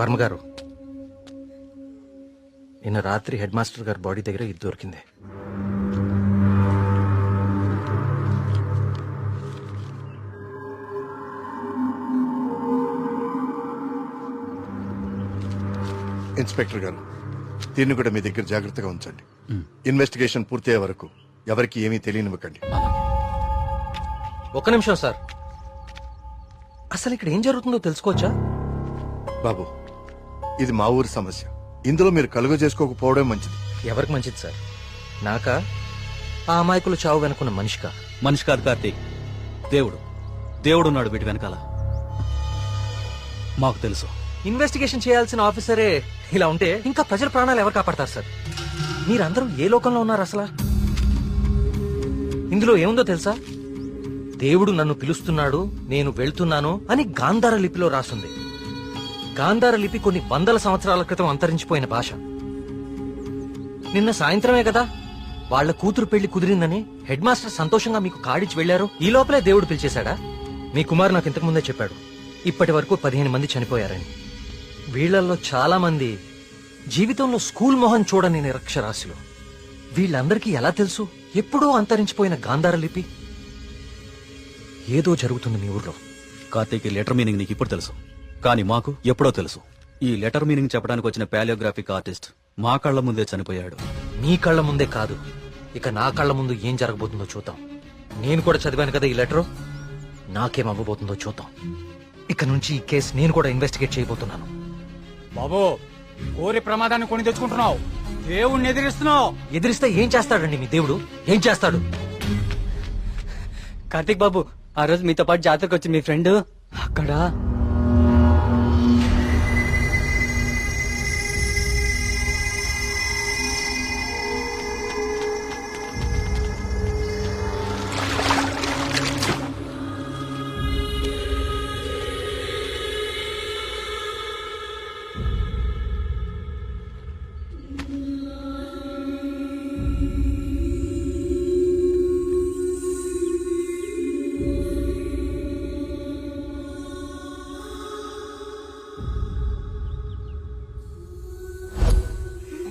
వర్మ గారు, నిన్న రాత్రి హెడ్ మాస్టర్ గారి బాడీ దగ్గర ఇది దొరికింది. ఇన్స్పెక్టర్ గారు, దీన్ని కూడా మీ దగ్గర జాగ్రత్తగా ఉంచండి. ఇన్వెస్టిగేషన్ పూర్తయ్యే వరకు ఎవరికి ఏమీ తెలియనివ్వకండి. ఒక్క నిమిషం సార్, అసలు ఇక్కడ ఏం జరుగుతుందో తెలుసుకోవచ్చా? బాబు, ఇది మా ఊరి సమస్య. ఇందులో మీరు కలుగ చేసుకోకపోవడం మంచిది. ఎవరికి మంచిది సార్? నాకా, ఆ అమాయకులు చావు వెనుకున్న మనిషికా? మనిషి కాదు కార్తీక్, దేవుడు. దేవుడున్నాడు వీటి వెనకాల. మాకు తెలుసు. ఇన్వెస్టిగేషన్ చేయాల్సిన ఆఫీసరే ఇలా ఉంటే ఇంకా ప్రజల ప్రాణాలు ఎవరు కాపాడతారు సార్? మీరందరూ ఏ లోకంలో ఉన్నారు అసలు? ఇందులో ఏముందో తెలుసా? దేవుడు నన్ను పిలుస్తున్నాడు, నేను వెళ్తున్నాను అని గాంధార లిపిలో రాసుంది. గాంధార లిపి కొన్ని వందల సంవత్సరాల క్రితం అంతరించిపోయిన భాష. నిన్న సాయంత్రమే కదా వాళ్ల కూతురు పెళ్లి కుదిరిందని హెడ్ మాస్టర్ సంతోషంగా మీకు కాడిచి వెళ్లారు. ఈ లోపలే దేవుడు పిలిచేశాడా? మీ కుమారు నాకు ఇంతకు ముందే చెప్పాడు, ఇప్పటి వరకు 15 మంది చనిపోయారని. వీళ్లలో చాలా మంది జీవితంలో స్కూల్ మొహం చూడని నిరక్షరాస్యులు. వీళ్ళందరికీ ఎలా తెలుసు ఎప్పుడో అంతరించిపోయిన గాంధార లిపి? ఏదో జరుగుతుంది మీ ఊర్లో. కార్తీక్, ఈ లెటర్ మీనింగ్ నీకు ఇప్పుడు తెలుసు, కానీ మాకు ఎప్పుడో తెలుసు. ఈ లెటర్ మీనింగ్ చెప్పడానికి వచ్చిన పాలియోగ్రాఫిక్ ఆర్టిస్ట్ మా కళ్ల ముందే చనిపోయాడు. మీ కళ్ల ముందే కాదు, ఇక నా కళ్ల ముందు ఏం జరగబోతుందో చూద్దాం. నేను కూడా చదివాను కదా ఈ లెటరు, నాకేం అవ్వబోతుందో చూద్దాం. ఇక నుంచి ఈ కేసు నేను కూడా ఇన్వెస్టిగేట్ చేయబోతున్నాను. బాబు, కోరి ప్రమాదాన్ని కొని తెచ్చుకుంటున్నావు, దేవుణ్ణి ఎదిరిస్తున్నావు. ఎదిరిస్తే ఏం చేస్తాడండి మీ దేవుడు? ఏం చేస్తాడు? కార్తీక్ బాబు, ఆ రోజు మీతో పాటు జాతరకు వచ్చి మీ ఫ్రెండ్ అక్కడ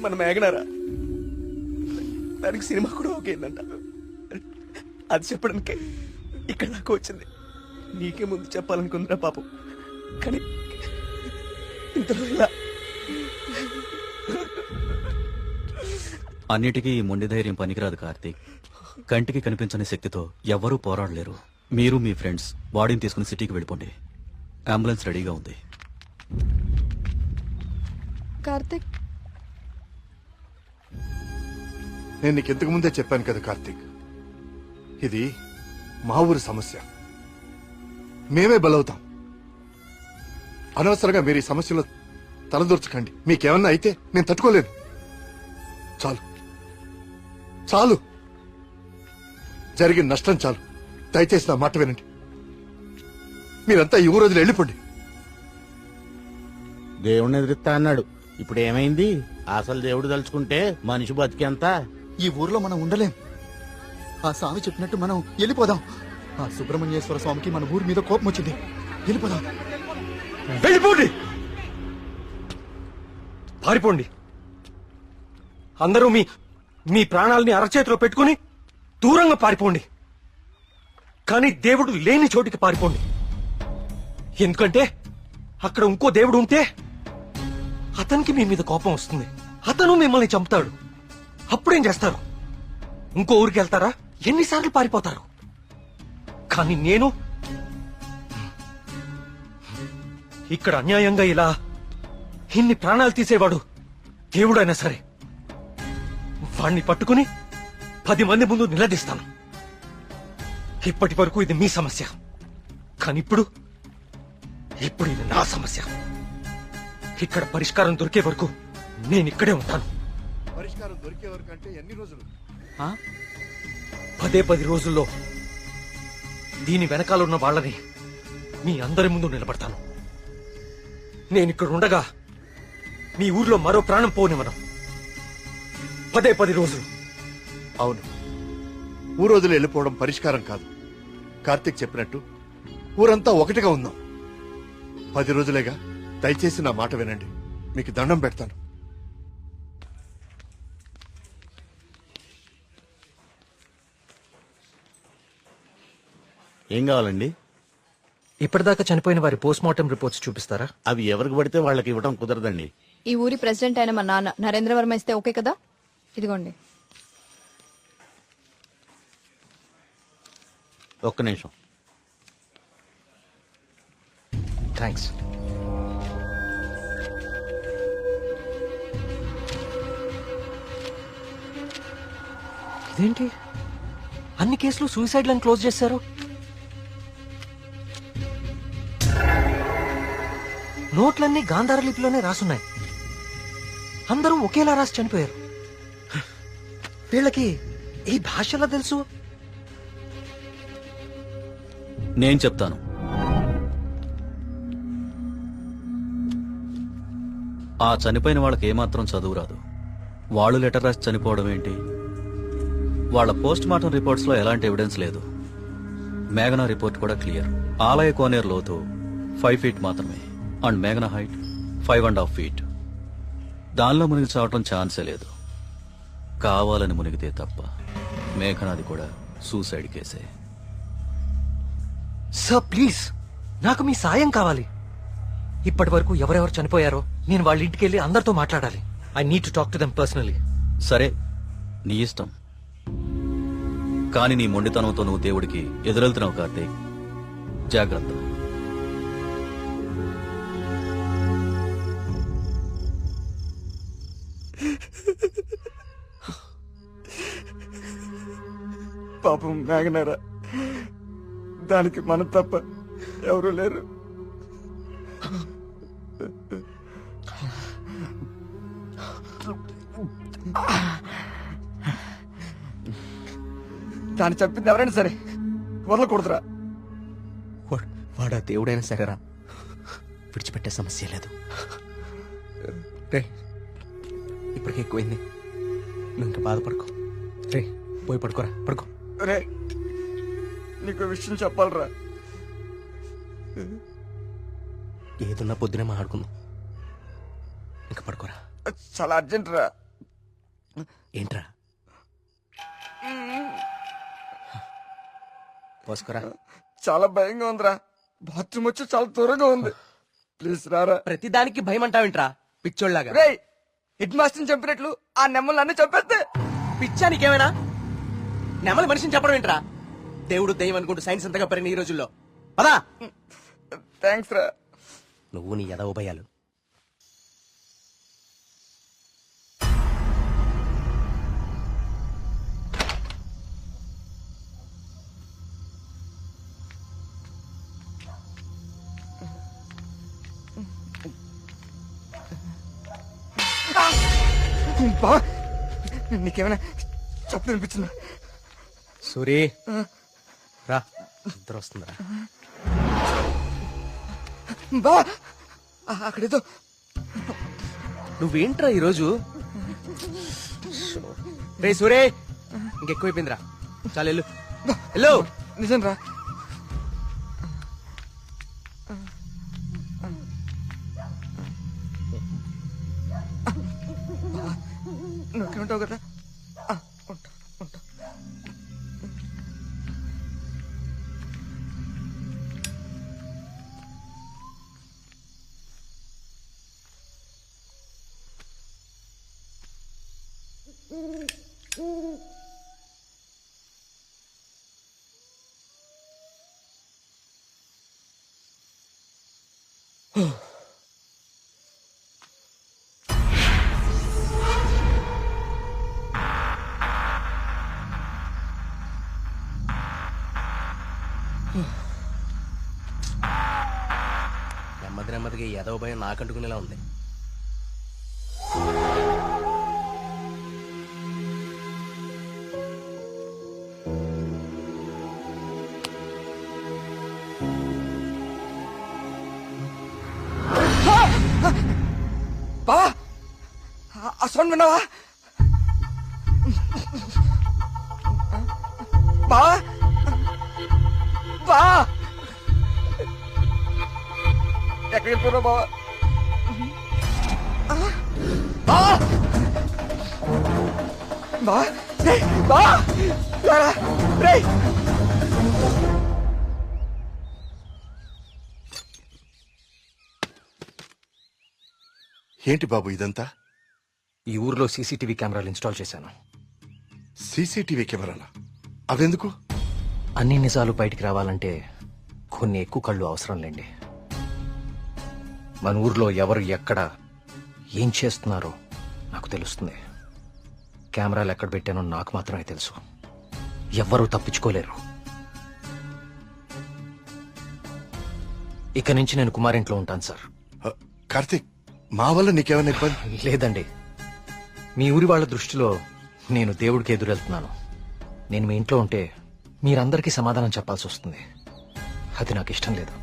మన మేఘనారా, దానికి సినిమా కూడా ఓకేందంట. అది చెప్పడానికే ఇక్కడ నాకు వచ్చింది. నీకే ముందు చెప్పాలనుకుందిరా పాపం, కానీ ఇంతలో ఇలా. అన్నిటికీ ఈ మొండి ధైర్యం పనికిరాదు కార్తీక్. కంటికి కనిపించని శక్తితో ఎవ్వరూ పోరాడలేరు. మీరు మీ ఫ్రెండ్స్ బాడీని తీసుకుని సిటీకి వెళ్ళిపోండి. అంబులెన్స్ రెడీగా ఉంది. కార్తిక్, నేను నీకు ఇంతకు ముందే చెప్పాను కదా కార్తీక్, ఇది మా ఊరి సమస్య. మేమే బలవుతాం. అనవసరంగా మీరు ఈ సమస్యలో తలదూర్చకండి. మీకేమన్నా అయితే నేను తట్టుకోలేను. చాలు చాలు, జరిగిన నష్టం చాలు. దయచేసి నా మాట వినండి. మీరంతా ఈ ఊరు వదిలి వెళ్ళిపోండి. దేవుడిని ఎదిరిస్తా అన్నాడు, ఇప్పుడు ఏమైంది? అసలు దేవుడు తలుచుకుంటే మనిషి బతికేంత. ఈ ఊర్లో మనం ఉండలేం. ఆ స్వామి చెప్పినట్టు మనం వెళ్ళిపోదాం. ఆ సుబ్రహ్మణ్యేశ్వర స్వామికి మన ఊరి మీద కోపం వచ్చింది. వెళ్ళిపోదాం. వెళ్ళిపోండి, పారిపోండి. అందరూ మీ మీ ప్రాణాలని అరచేతిలో పెట్టుకుని దూరంగా పారిపోండి. కానీ దేవుడు లేని చోటికి పారిపోండి. ఎందుకంటే అక్కడ ఇంకో దేవుడు ఉంటే అతనికి మీ మీద కోపం వస్తుంది. అతను మిమ్మల్ని చంపుతాడు. అప్పుడేం చేస్తారు? ఇంకో ఊరికి వెళ్తారా? ఎన్నిసార్లు పారిపోతారు? కానీ నేను ఇక్కడ అన్యాయంగా ఇలా ఇన్ని ప్రాణాలు తీసేవాడు దేవుడైనా సరే వాణ్ణి పట్టుకుని 10 మంది ముందు నిలదీస్తాను. ఇప్పటి వరకు ఇది మీ సమస్య, కానీ ఇప్పుడు ఇది నా సమస్య. ఇక్కడ పరిష్కారం దొరికే వరకు నేను ఇక్కడే ఉంటాను. పరిష్కారం దొరికే వరకు అంటే ఎన్ని రోజులు? 10 రోజుల్లో దీని వెనకాల ఉన్న వాళ్ళని మీ అందరి ముందు నిలబడతాను. నేను ఇక్కడ ఉండగా మీ ఊర్లో మరో ప్రాణం పోనివ్వను. 10 రోజులు. అవును, ఊరు వదిలి వెళ్ళిపోవడం పరిష్కారం కాదు. కార్తీక్ చెప్పినట్టు ఊరంతా ఒకటిగా ఉందాం. 10 రోజులేగా, దయచేసి నా మాట వినండి, మీకు దండం పెడతాను. ఏం కావాలండి? ఇప్పటిదాకా చనిపోయిన వారి పోస్ట్ మార్టం రిపోర్ట్స్ చూపిస్తారా? అవి ఎవరికి పడితే వాళ్ళకి ఇవ్వడం కుదరదండి. ఈ ఊరి ప్రెసిడెంట్ అయిన మా నాన్న నరేంద్ర వర్మ ఇస్తే ఓకే కదా? ఇదిగోండి. ఒక్క నిమిషం. థ్యాంక్స్. ఇదేంటి, అన్ని కేసులు సూసైడ్లను క్లోజ్ చేశారు? నోట్లన్నీ గాంధార లిపిలోనే రాసున్నాయి. అందరూ ఒకేలా రాసి చనిపోయారు. వీళ్ళకి ఈ భాషలా తెలుసు? నేను చెప్తాను. ఆ చనిపోయిన వాళ్ళకి ఏమాత్రం చదువు రాదు. వాళ్ళు లెటర్ రాసి చనిపోవడం ఏంటి? వాళ్ళ పోస్ట్ మార్టం రిపోర్ట్స్ లో ఎలాంటి ఎవిడెన్స్ లేదు. మేఘనా రిపోర్ట్ కూడా క్లియర్. ఆలయ కోనేరు లోతు 5 ఫీట్ మాత్రమే, అండ్ మేఘనా హైట్ 5.5 ఫీట్. దానిలో మునిగి చావటం ఛాన్సే లేదు. కావాలని మునిగితే తప్ప. మేఘనాది కూడా సూసైడ్ కేసే. సార్ ప్లీజ్, నాకు మీ సాయం కావాలి. ఇప్పటి వరకు ఎవరెవరు చనిపోయారో నేను వాళ్ళ ఇంటికి వెళ్ళి అందరితో మాట్లాడాలి. I need to talk to them personally. సరే, నీ ఇష్టం. కానీ నీ మొండితనంతో నువ్వు దేవుడికి ఎదురెళ్తున్నావు కార్తీక్. జాగ్రత్త. పాపం మేఘనారా, దానికి మనం తప్ప ఎవరు లేరు. దాన్ని చెప్పింది ఎవరైనా సరే వదలకూడదురా. వాడా దేవుడైనా సరేరా, విడిచిపెట్టే సమస్య లేదు. రే, ఇప్పటికే ఎక్కువైంది. నువ్వు ఇంకా బాధపడుకో. రే, పోయి పడుకోరా, పడుకో. రే, నీకు విషయం చెప్పాలరా. ఏదున్నా పొద్దునే మాట్లాడుకుందాం. ఇంకా పడుకోరా. చాలా అర్జెంట్ రా. ఏంట్రా? పోసుకోరా. చాలా భయంగా ఉందిరా. బాత్రూమ్ వచ్చి చాలా దూరంగా ఉంది. ప్లీజ్ రారా. ప్రతిదానికి భయం అంటావేంట్రా పిచ్చోళ్ళలాగా? రే, హెడ్ మాస్టర్ చంపినట్లు ఆ నెమ్మలు అన్ని చంపేస్తే పిచ్చా నీకేమైనా? నెమలి మనిషిని చెప్పడం ఏంట్రా? దేవుడు దయ్యం అనుకుంటూ సైన్స్ అంతగా పెరిగిన ఈ రోజుల్లో. పదా. థ్యాంక్స్ రా. నువ్వు నీ ఎదవ భయాలు. బా, నీకేమైనా చెప్పు అనిపించిందా? సూరి రా, ఇద్దరు వస్తుందిరా. బా, అక్కడేదో. నువ్వేంట్రా ఈరోజు? రే సూరే, ఇంకెక్కువైపోయిందిరా. చాలు వెళ్ళు. వెళ్ళు. నిజం రా. నువ్వుంటావు కదా. ఉంటా ఉంటా. నెమ్మది నెమ్మదిగా ఈ ఎదవ భయం నాకంటుకునేలా ఉంది. బా, ఆ సౌండ్ విన్నావా? బా బా, ఎక్కడికి వెళ్ళిపోయినా బావా? ఏంటి బాబు ఇదంతా? ఈ ఊర్లో సీసీటీవీ కెమెరాలు ఇన్స్టాల్ చేశాను. సీసీటీవీ కెమెరాలా? అవెందుకు? అన్ని నిజాలు బయటికి రావాలంటే కొన్ని ఎక్కువ కళ్ళు అవసరం లేండి. మన ఊర్లో ఎవరు ఎక్కడ ఏం చేస్తున్నారో నాకు తెలుస్తుంది. కెమెరాలు ఎక్కడ పెట్టానో నాకు మాత్రమే తెలుసు. ఎవ్వరూ తప్పించుకోలేరు. ఇక నుంచి నేను కుమారింట్లో ఉంటాను సార్. కార్తీక్, మా వల్ల నీకేమైనా ఇబ్బంది? లేదండి, మీ ఊరి వాళ్ళ దృష్టిలో నేను దేవుడికి ఎదురెళ్తున్నాను. నేను మీ ఇంట్లో ఉంటే మీరందరికీ సమాధానం చెప్పాల్సి వస్తుంది. అది నాకు ఇష్టం లేదు.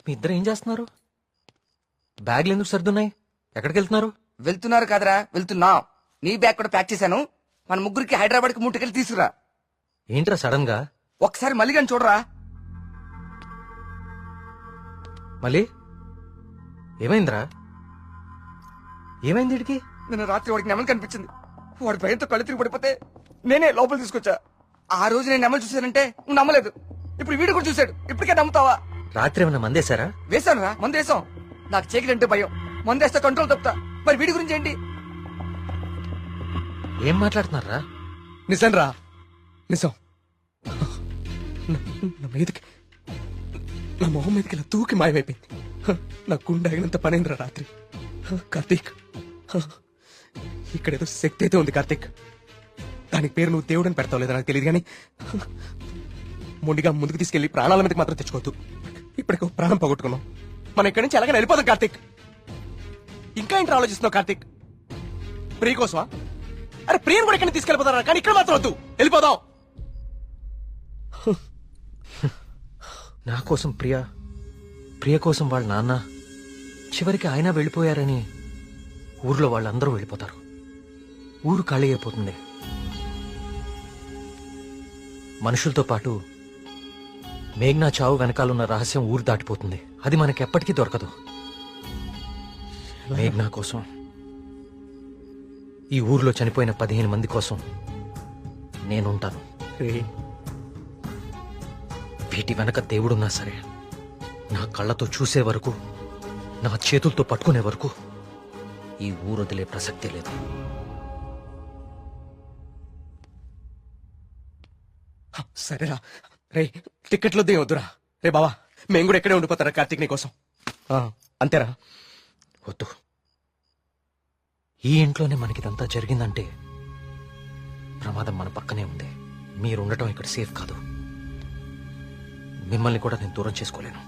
మీ ఇద్దరు ఏం చేస్తున్నారు? బ్యాగ్లు ఎందుకు సర్దున్నాయి? ఎక్కడికి వెళ్తున్నారు? వెళ్తున్నారు కాదరా, వెళ్తున్నా. నీ బ్యాగ్ కూడా ప్యాక్ చేశాను. మన ముగ్గురికి హైదరాబాద్ కి ముట్టుకెళ్ళి తీసుకురా. ఏంట్రా సడన్ గా? ఒకసారి మళ్ళీ కానీ చూడరా. మళ్ళీ ఏమైందిరా? ఏమైంది వీడికి? నిన్న రాత్రి వాడికి నెమలు కనిపించింది. వాడి భయంతో కళ్ళు తిరిగి పడిపోతే నేనే లోపల తీసుకొచ్చా. ఆ రోజు నేను నెమలు చూశానంటే నువ్వు నమ్మలేదు. ఇప్పుడు వీడు కూడా చూశాడు. ఇప్పటికే నమ్ముతావా? రాత్రి ఏమైనా మందేశారా? వేశాను రా, మందు వేసాం. నాకు చీకలంటే భయం. మందేస్తే కంట్రోల్ తప్పుతా. మరి వీడి గురించి ఏంటి? ఏం మాట్లాడుతున్నారా? నిజం రా, నిజం. నా మీదకి, నా మొహం మీదకి ఇలా తూకి మాయమైపోయింది. నా గుండె ఆగినంత పనైందిరా రాత్రి. కార్తీక్, ఇక్కడేదో శక్తి అయితే ఉంది కార్తీక్. దానికి పేరు నువ్వు దేవుడని పెడతావు లేదా నాకు తెలియదు కానీ మొండిగా ముందుకు తీసుకెళ్లి ప్రాణాల మీదకి మాత్రం తెచ్చుకోవద్దు. ఇప్పటికే ప్రాణం పోగొట్టుకున్నాం. మనం ఇక్కడి నుంచి ఎలాగైనా వెళ్ళిపోదాం కార్తీక్. ఇంకా ఏంటి ఆలోచిస్తున్నావు కార్తీక్? ప్రియ కోసమా? అరే ప్రియను కూడా ఇక్కడ తీసుకెళ్ళిపోతారా? కానీ ఇక్కడ మాత్రం వద్దు, వెళ్ళిపోదాం. నా కోసం ప్రియ కోసం వాళ్ళ నాన్న, చివరికి ఆయన వెళ్ళిపోయారని ఊర్లో వాళ్ళందరూ వెళ్ళిపోతారు. ఊరు ఖాళీ అయిపోతుంది. మనుషులతో పాటు మేఘ్నా చావు వెనకాలన్న రహస్యం ఊరు దాటిపోతుంది. అది మనకెప్పటికీ దొరకదు. మేఘ్నా కోసం, ఈ ఊర్లో చనిపోయిన 15 మంది కోసం నేనుంటాను. వీటి వెనక దేవుడున్నా సరే, నా కళ్ళతో చూసే వరకు, నా చేతులతో పట్టుకునే వరకు ఈ ఊరు వదిలే ప్రసక్తే లేదు. సరేరా. రే టికెట్లు వద్దురా. రే బావా, మేము కూడా ఎక్కడే ఉండిపోతారా కార్తీక్ నీ కోసం? అంతేరా. వద్దు. ఈ ఇంట్లోనే మనకిదంతా జరిగిందంటే ప్రమాదం మన పక్కనే ఉంది. మీరుండటం ఇక్కడ సేఫ్ కాదు. మిమ్మల్ని కూడా నేను దూరం చేసుకోలేను.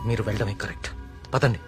మీరు వెళ్ళడమే కరెక్ట్. పదండి.